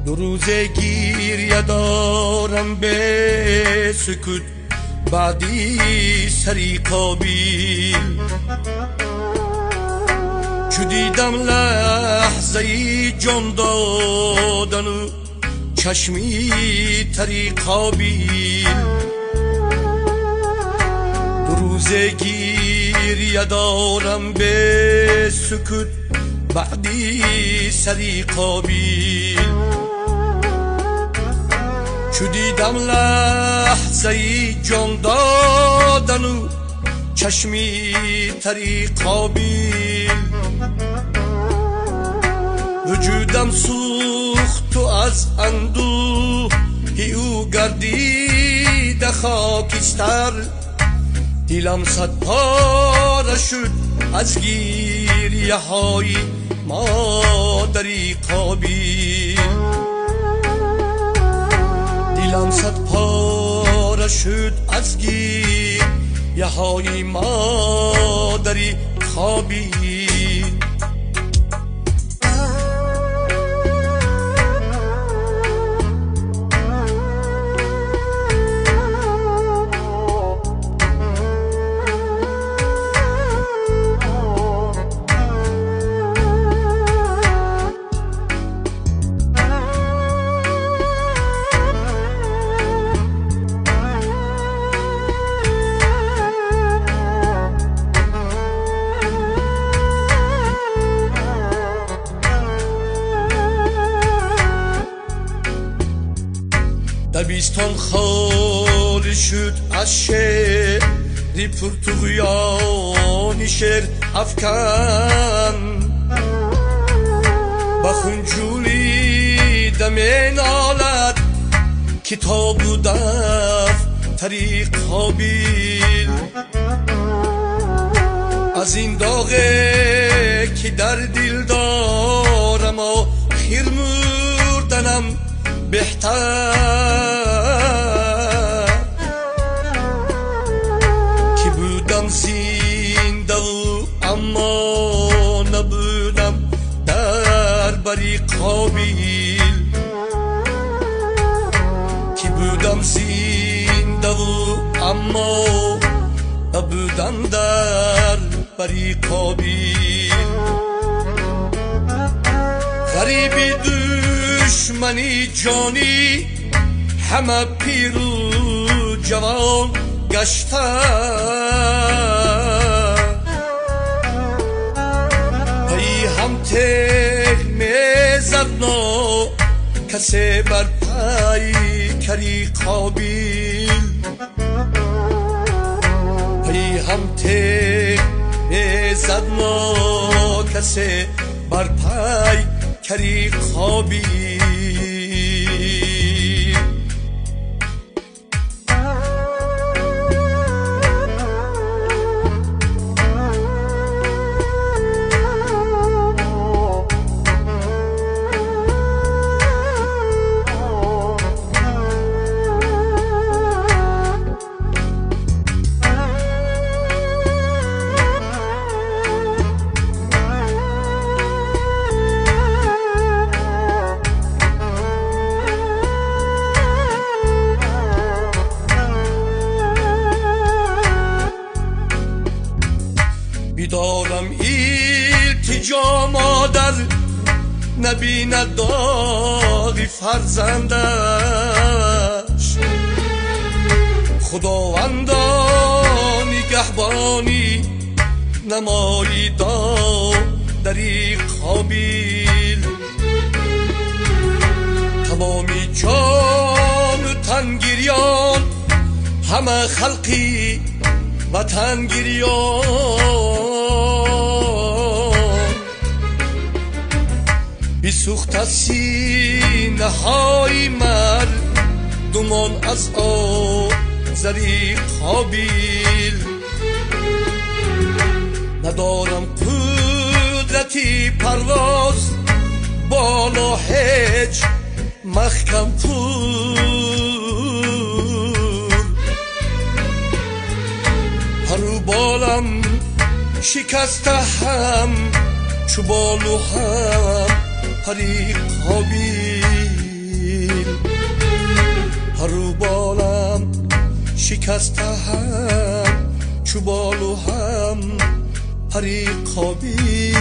دو روزه گیریه دارم به سکوت، بعدی سری قابیل. چو دیدم لحظه ای جان دادن و چشمی تری قابیل. دو روزه گیریه دارم به سکوت، بعدی سری قابیل. چو دیدم لحظه ای جان دادن و چشمی تری قابیل. وجودم سوخت و از اندوهی او گردید خاکستر. دلم صد پاره شد از گریه های مادری قابیل. دلم صد پاره شد از گریه های مادری قابیل. دبیستان خالی شد از شعری پرتغیانی، شعر افکن بخون جولیدم نالد کتاب و دفتری قابیل. از این داغه که در دل دارم آخر مردنم بهتر، که بودم زنده و اما نبودم در بری قابیل. که بودم زنده و اما نبودم در بری قابیل. غریبی دشمنی جانی همه پیر و جوان گشته. ای هم تک میزد نا کسی بر پای کری قابیل. ای هم تک میزد نا کسی بر پای کری قابیل. بیدارم التجا مادر، نبیند داغی فرزندش. خداوندا نگهبانی نمایی داری قابیل. تمامی جان و تن گریان، همه خلقی وطن گریان. بسوخت از سینه های مردمان از آذری قابیل. ندارم قدرتی پرواز بالا هیچ محکم پور. پرو بالم شکسته هم چو بالو هم پری قابیل. پرو بالم شکسته هم چو بالو هم پری خوابی